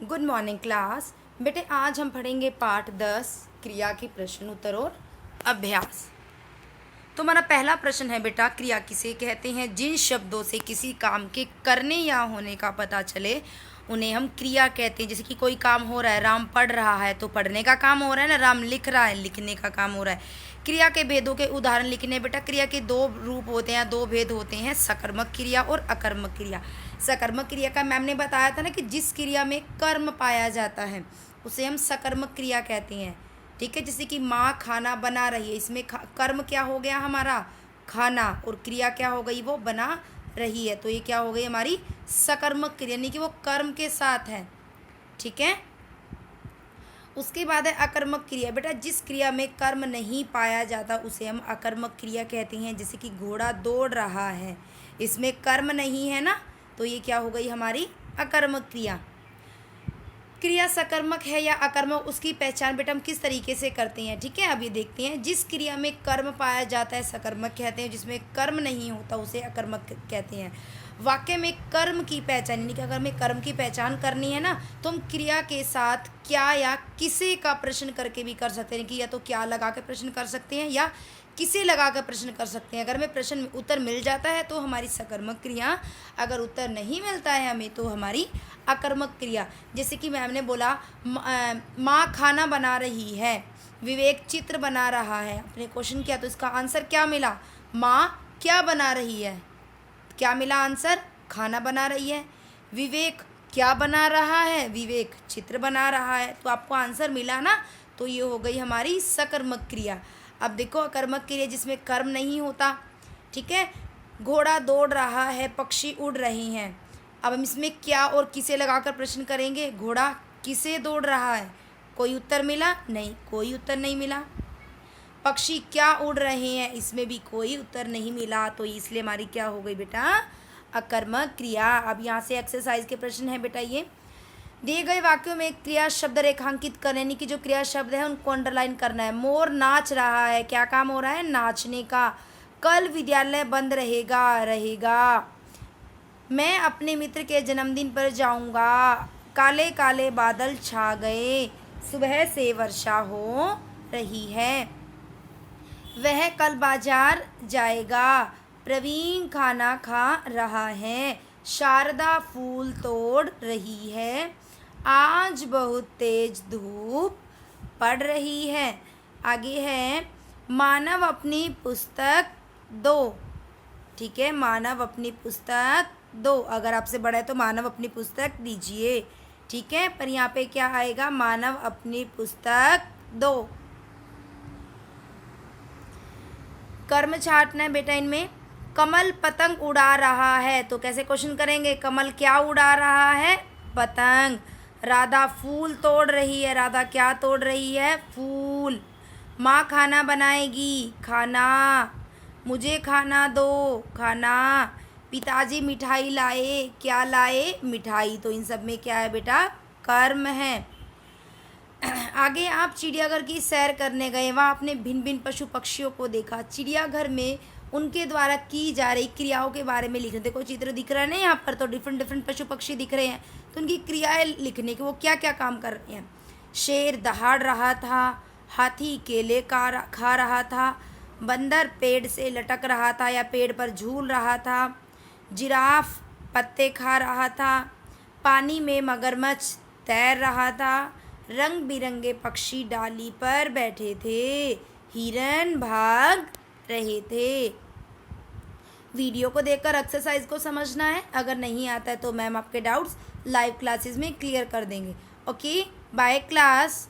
Good morning class. बेटे आज हम पढ़ेंगे पाठ 10 क्रिया के प्रश्न उत्तर और अभ्यास। तो हमारा पहला प्रश्न है बेटा, क्रिया किसे कहते हैं? जिन शब्दों से किसी काम के करने या होने का पता चले उन्हें हम क्रिया कहते हैं। जैसे कि कोई काम हो रहा है, राम पढ़ रहा है तो पढ़ने का काम हो रहा है ना, राम लिख रहा है लिखने का काम हो रहा है। क्रिया के भेदों के उदाहरण लिखने। बेटा क्रिया के दो रूप होते हैं, दो भेद होते हैं, सकर्मक क्रिया और अकर्मक क्रिया। सकर्मक क्रिया का मैम ने बताया था ना कि जिस क्रिया में कर्म पाया जाता है उसे हम सकर्मक क्रिया कहते हैं। ठीक है, जैसे कि माँ खाना बना रही है, इसमें कर्म क्या हो गया हमारा? खाना, और क्रिया क्या हो गई? वो बना रही है। तो ये क्या हो गई हमारी? सकर्मक क्रिया, यानी कि वो कर्म के साथ है। ठीक है, उसके बाद है अकर्मक क्रिया। बेटा जिस क्रिया में कर्म नहीं पाया जाता उसे हम अकर्मक क्रिया कहते हैं। जैसे कि घोड़ा दौड़ रहा है, इसमें कर्म नहीं है ना, तो ये क्या हो गई हमारी? अकर्मक क्रिया। क्रिया सकर्मक है या अकर्मक, उसकी पहचान बेटा हम किस तरीके से करते हैं। ठीक है, अब ये देखते हैं। जिस क्रिया में कर्म पाया जाता है सकर्मक कहते हैं, जिसमें कर्म नहीं होता उसे अकर्मक कहते हैं। वाक्य में कर्म की पहचान, यानी कि अगर हमें कर्म की पहचान करनी है ना तो हम क्रिया के साथ क्या या किसे का प्रश्न करके भी कर सकते हैं, कि या तो क्या लगा के प्रश्न कर सकते हैं या किसे लगा कर प्रश्न कर सकते हैं। अगर हमें प्रश्न उत्तर मिल जाता है तो हमारी सकर्मक क्रिया, अगर उत्तर नहीं मिलता है हमें तो हमारी अकर्मक क्रिया। जैसे कि मैम ने बोला माँ खाना बना रही है, विवेक चित्र बना रहा है। अपने क्वेश्चन किया तो इसका आंसर क्या मिला? माँ क्या बना रही है? क्या मिला आंसर? खाना बना रही है। विवेक क्या बना रहा है? विवेक चित्र बना रहा है। तो आपको आंसर मिला ना, तो ये हो गई हमारी सकर्मक क्रिया। अब देखो अकर्मक क्रिया जिसमें कर्म नहीं होता। ठीक है, घोड़ा दौड़ रहा है, पक्षी उड़ रहे हैं। अब हम इसमें क्या और किसे लगाकर प्रश्न करेंगे। घोड़ा किसे दौड़ रहा है? कोई उत्तर मिला? नहीं, कोई उत्तर नहीं मिला। पक्षी क्या उड़ रहे हैं? इसमें भी कोई उत्तर नहीं मिला। तो इसलिए हमारी क्या हो गई बेटा? अकर्मक क्रिया। अब यहाँ से एक्सरसाइज के प्रश्न है बेटा। ये दिए गए वाक्यों में क्रिया शब्द रेखांकित करने, यानी कि जो क्रिया शब्द है उनको अंडरलाइन करना है। मोर नाच रहा है, क्या काम हो रहा है? नाचने का। कल विद्यालय बंद रहेगा, रहेगा। मैं अपने मित्र के जन्मदिन पर जाऊंगा। काले काले बादल छा गए, सुबह से वर्षा हो रही है। वह कल बाजार जाएगा। प्रवीण खाना खा रहा है। शारदा फूल तोड़ रही है। आज बहुत तेज धूप पड़ रही है। आगे है मानव अपनी पुस्तक दो। ठीक है, मानव अपनी पुस्तक दो। अगर आपसे बड़ा है तो मानव अपनी पुस्तक दीजिए। ठीक है, पर यहाँ पे क्या आएगा? मानव अपनी पुस्तक दो। कर्म छाटना है बेटा इनमें। कमल पतंग उड़ा रहा है, तो कैसे क्वेश्चन करेंगे? कमल क्या उड़ा रहा है? पतंग। राधा फूल तोड़ रही है, राधा क्या तोड़ रही है? फूल। माँ खाना बनाएगी, खाना। मुझे खाना दो, खाना। पिताजी मिठाई लाए, क्या लाए? मिठाई। तो इन सब में क्या है बेटा? कर्म है। आगे आप चिड़ियाघर की सैर करने गए, वहाँ आपने भिन्न भिन्न पशु पक्षियों को देखा। चिड़ियाघर में उनके द्वारा की जा रही क्रियाओं के बारे में लिखने। देखो चित्र दिख रहा है ना यहाँ पर, तो डिफरेंट डिफरेंट पशु पक्षी दिख रहे हैं, तो उनकी क्रियाएं लिखने की, वो क्या क्या काम कर रहे हैं। शेर दहाड़ रहा था, हाथी केले खा रहा था, बंदर पेड़ से लटक रहा था या पेड़ पर झूल रहा था, जिराफ पत्ते खा रहा था, पानी में मगरमच्छ तैर रहा था, रंग बिरंगे पक्षी डाली पर बैठे थे, हिरन भाग रहे थे। वीडियो को देखकर एक्सरसाइज को समझना है। अगर नहीं आता है तो मैम आपके डाउट्स लाइव क्लासेस में क्लियर कर देंगे। Okay, bye class.